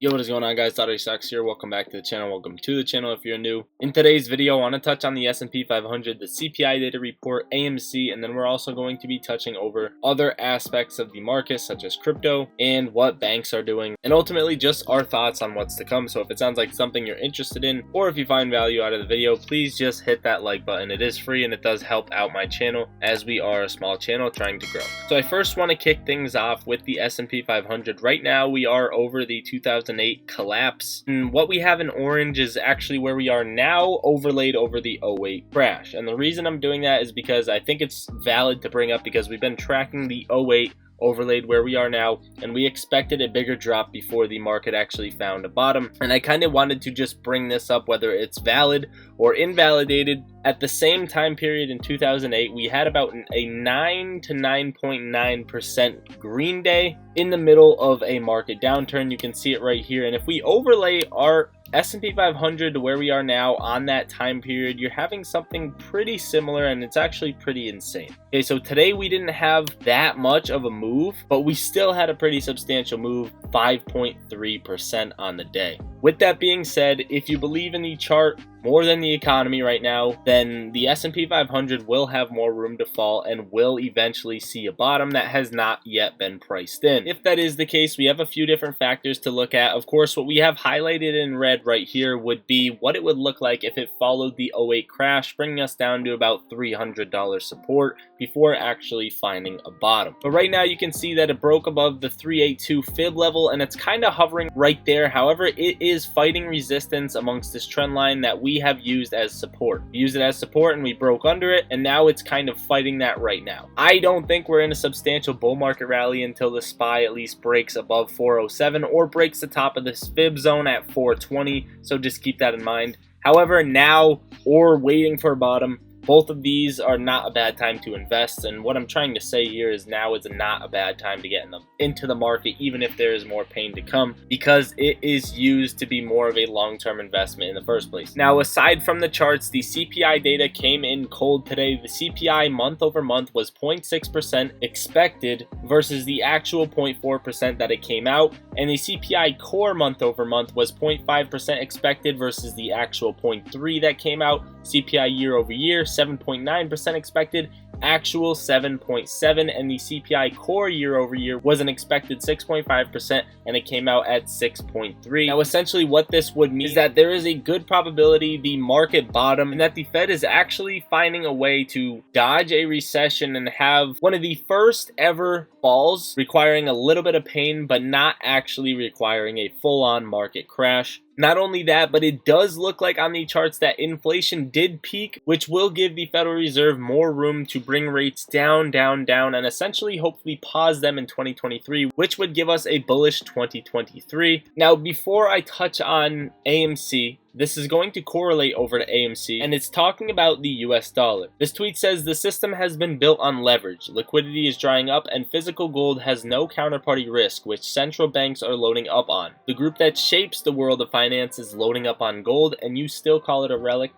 Yo, what is going on, guys? Stocks here. Welcome back to the channel. Welcome to the channel if you're new. In today's video, I want to touch on the S&P 500, the CPI data report, AMC, and then we're also going to be touching over other aspects of the market such as crypto and what banks are doing, and ultimately just our thoughts on what's to come. So if it sounds like something you're interested in, or if you find value out of the video, please just hit that like button. It is free and it does help out my channel as we are a small channel trying to grow. So I first want to kick things off with the S&P 500. Right now we are over the 2008 collapse, and what we have in orange is actually where we are now, overlaid over the 08 crash. And the reason I'm doing that is because I think it's valid to bring up, because we've been tracking the 08 overlaid where we are now, and we expected a bigger drop before the market actually found a bottom. And I kind of wanted to just bring this up, whether it's valid or invalidated. At the same time period in 2008, we had about a 9 to 9.9% green day in the middle of a market downturn. You can see it right here. And if we overlay our S&P 500 to where we are now on that time period, you're having something pretty similar, and it's actually pretty insane. Okay, so today we didn't have that much of a move, but we still had a pretty substantial move, 5.3% on the day. With that being said, if you believe in the chart more than the economy right now, then the S&P 500 will have more room to fall and will eventually see a bottom that has not yet been priced in. If that is the case, we have a few different factors to look at. Of course, what we have highlighted in red right here would be what it would look like if it followed the 08 crash, bringing us down to about $300 support before actually finding a bottom. But right now you can see that it broke above the 382 fib level, and it's kind of hovering right there. However, it is fighting resistance amongst this trend line that we have used as support. We used it as support and we broke under it, and now it's kind of fighting that right now. I don't think we're in a substantial bull market rally until the SPY at least breaks above 407 or breaks the top of this fib zone at 420, so just keep that in mind. However, now or waiting for a bottom, both of these are not a bad time to invest, and what I'm trying to say here is now is not a bad time to get into the market, even if there is more pain to come, because it is used to be more of a long-term investment in the first place. Now, aside from the charts, the CPI data came in cold today. The CPI month over month was 0.6% expected versus the actual 0.4% that it came out, and the CPI core month over month was 0.5% expected versus the actual 0.3% that came out. CPI year over year, 7.9% expected, actual 7.7%, and the CPI core year over year was an expected 6.5%, and it came out at 6.3%. Now, essentially what this would mean is that there is a good probability the market bottom, and that the Fed is actually finding a way to dodge a recession and have one of the first ever falls requiring a little bit of pain, but not actually requiring a full-on market crash. Not only that, but it does look like on the charts that inflation did peak, which will give the Federal Reserve more room to bring rates down, and essentially hopefully pause them in 2023, which would give us a bullish 2023. Now, before I touch on AMC, this is going to correlate over to AMC, and it's talking about the US dollar. This tweet says the system has been built on leverage. Liquidity is drying up, and physical gold has no counterparty risk, which central banks are loading up on. The group that shapes the world of finance is loading up on gold, and you still call it a relic?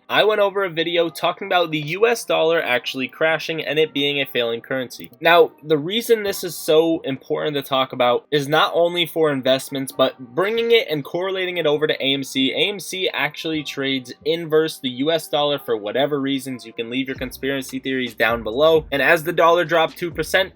I went over a video talking about the US dollar actually crashing and it being a failing currency. Now, the reason this is so important to talk about is not only for investments, but bringing it and correlating it over to AMC. AMC actually trades inverse the US dollar for whatever reasons. You can leave your conspiracy theories down below. And as the dollar dropped 2%,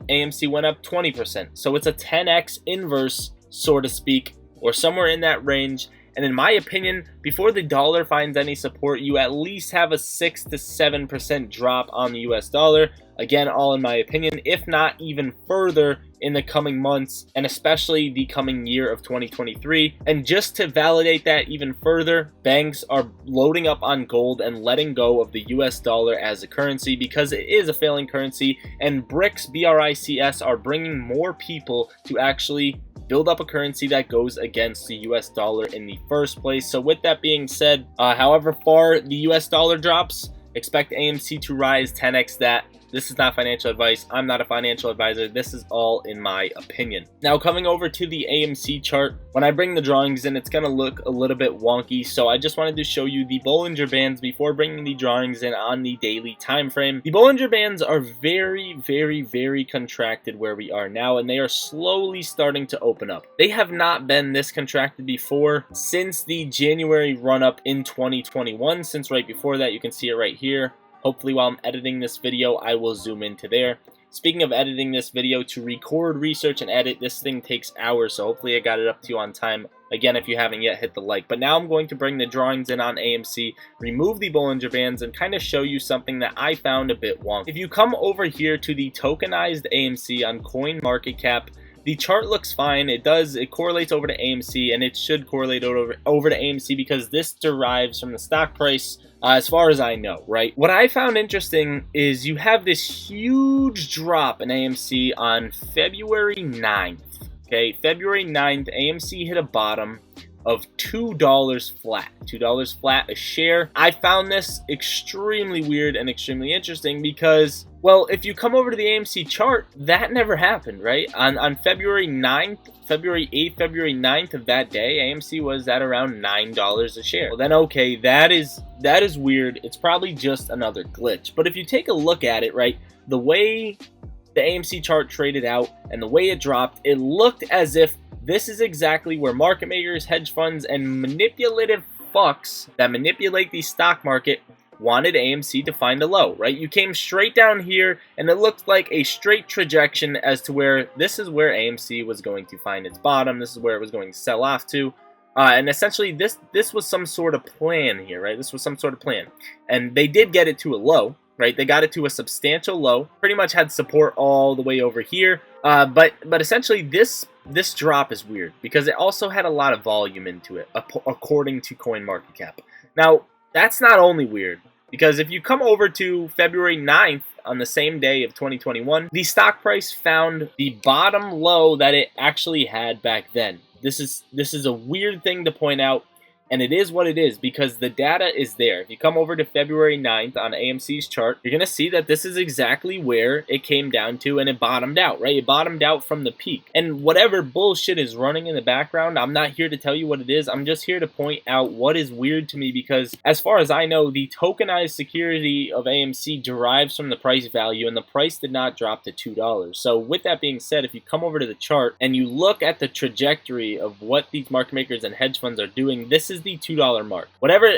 AMC went up 20%. So it's a 10x inverse, so to speak, or somewhere in that range. And in my opinion, before the dollar finds any support, you at least have a 6 to 7% drop on the US dollar. Again, all in my opinion, if not even further in the coming months, and especially the coming year of 2023. And just to validate that even further, banks are loading up on gold and letting go of the US dollar as a currency because it is a failing currency, and BRICS, B-R-I-C-S, are bringing more people to actually build up a currency that goes against the US dollar in the first place. So with that being said, however far the US dollar drops, expect AMC to rise 10x that. This is not financial advice. I'm not a financial advisor. This is all in my opinion. Now, coming over to the AMC chart, when I bring the drawings in, it's going to look a little bit wonky. So I just wanted to show you the Bollinger Bands before bringing the drawings in on the daily time frame. The Bollinger Bands are very, very, very contracted where we are now, and they are slowly starting to open up. They have not been this contracted before since the January run-up in 2021. Since right before that, you can see it right here. Hopefully while I'm editing this video, I will zoom into there. Speaking of editing this video, to record, research, and edit, this thing takes hours, so hopefully I got it up to you on time. Again, if you haven't yet, hit the like. But now I'm going to bring the drawings in on AMC, remove the Bollinger Bands, and kind of show you something that I found a bit wonky. If you come over here to the tokenized AMC on CoinMarketCap, the chart looks fine. It correlates over to AMC, and it should correlate over to AMC because this derives from the stock price, as far as I know, right? What I found interesting is you have this huge drop in AMC on February 9th. Okay, February 9th, AMC hit a bottom of $2 flat. $2 flat a share. I found this extremely weird and extremely interesting because, well, if you come over to the AMC chart, that never happened, right? On February 9th, February 8th, February 9th of that day, AMC was at around $9 a share. Well, then, okay, that is weird. It's probably just another glitch. But if you take a look at it, right, the way the AMC chart traded out and the way it dropped, it looked as if this is exactly where market makers, hedge funds, and manipulative fucks that manipulate the stock market wanted AMC to find a low, right? You came straight down here, and it looked like a straight trajectory as to where this is where AMC was going to find its bottom. This is where it was going to sell off to. And essentially, this was some sort of plan here, right? This was some sort of plan. And they did get it to a low, right? They got it to a substantial low. Pretty much had support all the way over here. But essentially, this drop is weird because it also had a lot of volume into it, according to CoinMarketCap. Now, that's not only weird, because if you come over to February 9th, on the same day of 2021, the stock price found the bottom low that it actually had back then. This is a weird thing to point out, and it is what it is because the data is there. If you come over to February 9th on AMC's chart, you're going to see that this is exactly where it came down to, and it bottomed out, right? It bottomed out from the peak. And whatever bullshit is running in the background, I'm not here to tell you what it is. I'm just here to point out what is weird to me because, as far as I know, the tokenized security of AMC derives from the price value, and the price did not drop to $2. So with that being said, if you come over to the chart and you look at the trajectory of what these market makers and hedge funds are doing, this is the $2 mark.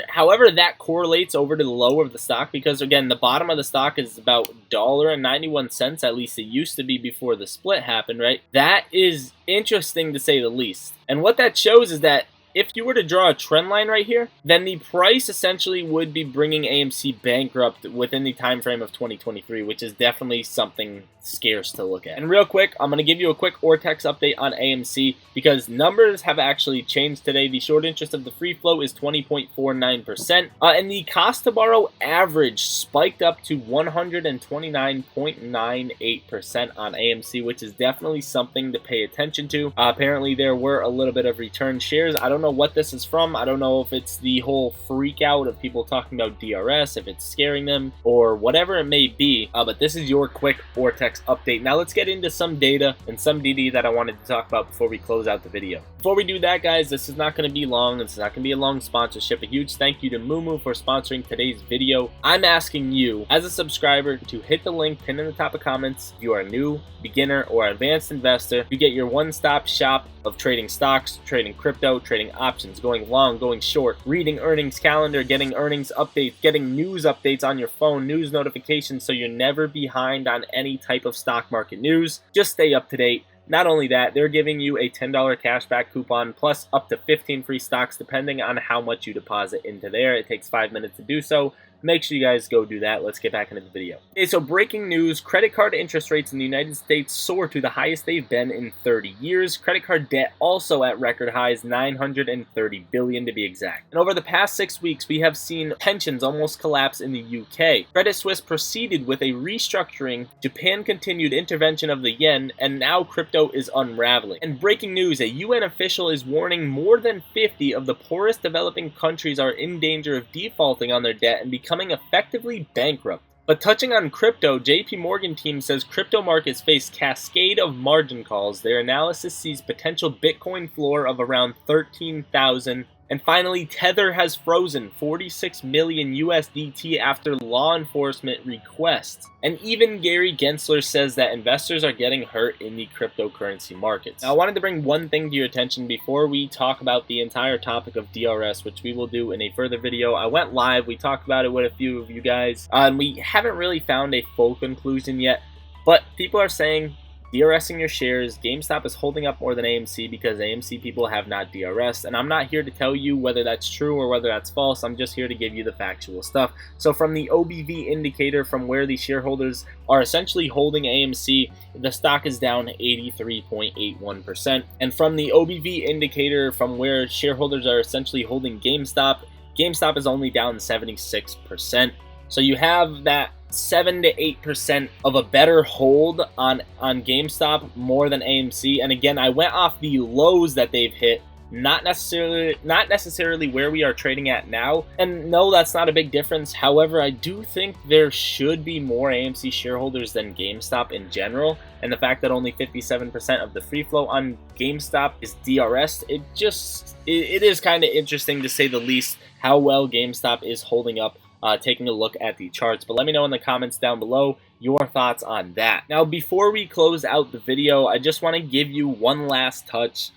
However that correlates over to the low of the stock, because again, the bottom of the stock is about $1.91, at least it used to be before the split happened, right? That is interesting to say the least. And what that shows is that if you were to draw a trend line right here, then the price essentially would be bringing AMC bankrupt within the time frame of 2023, which is definitely something scarce to look at. And real quick, I'm going to give you a quick Ortex update on AMC because numbers have actually changed today. The short interest of the free float is 20.49%, and the cost to borrow average spiked up to 129.98% on AMC, which is definitely something to pay attention to. Apparently, there were a little bit of return shares. I don't know what this is from. I don't know if it's the whole freak out of people talking about DRS, if it's scaring them, or whatever it may be, but this is your quick Ortex update. Now let's get into some data and some DD that I wanted to talk about before we close out the video. Before we do that, guys, this is not going to be long. This is not going to be a long sponsorship. A huge thank you to Moomoo for sponsoring today's video. I'm asking you, as a subscriber, to hit the link pinned in the top of comments. If you are a new, beginner, or advanced investor, you get your one-stop shop of trading stocks, trading crypto, trading options, going long, going short, reading earnings calendar, getting earnings updates, getting news updates on your phone, news notifications, so you're never behind on any type of stock market news. Just stay up to date. Not only that, they're giving you a $10 cashback coupon plus up to 15 free stocks depending on how much you deposit into there. It takes 5 minutes to do so. Make sure you guys go do that. Let's get back into the video. Okay, so breaking news, credit card interest rates in the United States soar to the highest they've been in 30 years. Credit card debt also at record highs, $930 billion to be exact. And over the past 6 weeks, we have seen pensions almost collapse in the UK. Credit Suisse proceeded with a restructuring, Japan continued intervention of the yen, and now crypto is unraveling. And breaking news, a UN official is warning more than 50 of the poorest developing countries are in danger of defaulting on their debt and becoming effectively bankrupt. But touching on crypto, JP Morgan team says crypto markets face cascade of margin calls. Their analysis sees potential Bitcoin floor of around 13,000. And finally, Tether has frozen 46 million USDT after law enforcement requests. And even Gary Gensler says that investors are getting hurt in the cryptocurrency markets. Now, I wanted to bring one thing to your attention before we talk about the entire topic of DRS, which we will do in a further video. I went live, we talked about it with a few of you guys, and we haven't really found a full conclusion yet, but people are saying DRSing your shares, GameStop is holding up more than AMC because AMC people have not DRSed, and I'm not here to tell you whether that's true or whether that's false. I'm just here to give you the factual stuff. So from the OBV indicator, from where the shareholders are essentially holding AMC, the stock is down 83.81%. And from the OBV indicator, from where shareholders are essentially holding GameStop, GameStop is only down 76%. So you have that 7 to 8% of a better hold on GameStop more than AMC. And again, I went off the lows that they've hit, not necessarily where we are trading at now. And no, that's not a big difference. However, I do think there should be more AMC shareholders than GameStop in general. And the fact that only 57% of the free flow on GameStop is DRS, it is kind of interesting to say the least how well GameStop is holding up. Taking a look at the charts, but let me know in the comments down below your thoughts on that. Now, before we close out the video, I just want to give you one last touch.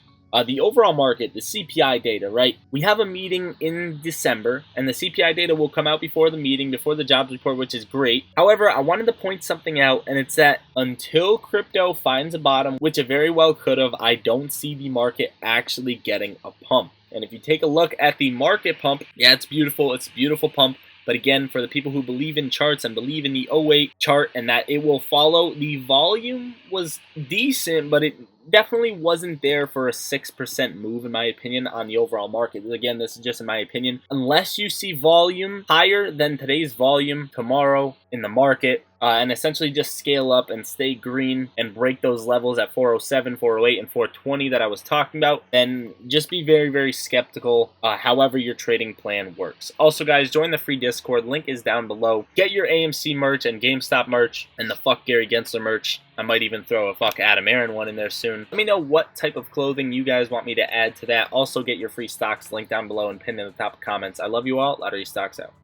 The overall market, the CPI data, right? We have a meeting in December, and the CPI data will come out before the meeting, before the jobs report, which is great. However, I wanted to point something out, and it's that until crypto finds a bottom, which it very well could have, I don't see the market actually getting a pump. And if you take a look at the market pump, yeah, it's beautiful. It's a beautiful pump. But again, for the people who believe in charts and believe in the 08 chart and that it will follow, the volume was decent, but it definitely wasn't there for a 6% move, in my opinion, on the overall market. Again, this is just in my opinion. Unless you see volume higher than today's volume tomorrow in the market, and essentially just scale up and stay green and break those levels at 407, 408, and 420 that I was talking about, then just be very, very skeptical however your trading plan works. Also, guys, join the free Discord. Link is down below. Get your AMC merch and GameStop merch and the Fuck Gary Gensler merch. I might even throw a Fuck Adam Aaron one in there soon. Let me know what type of clothing you guys want me to add to that. Also, get your free stocks. Link down below and pinned in the top comments. I love you all. Lottery Stocks out.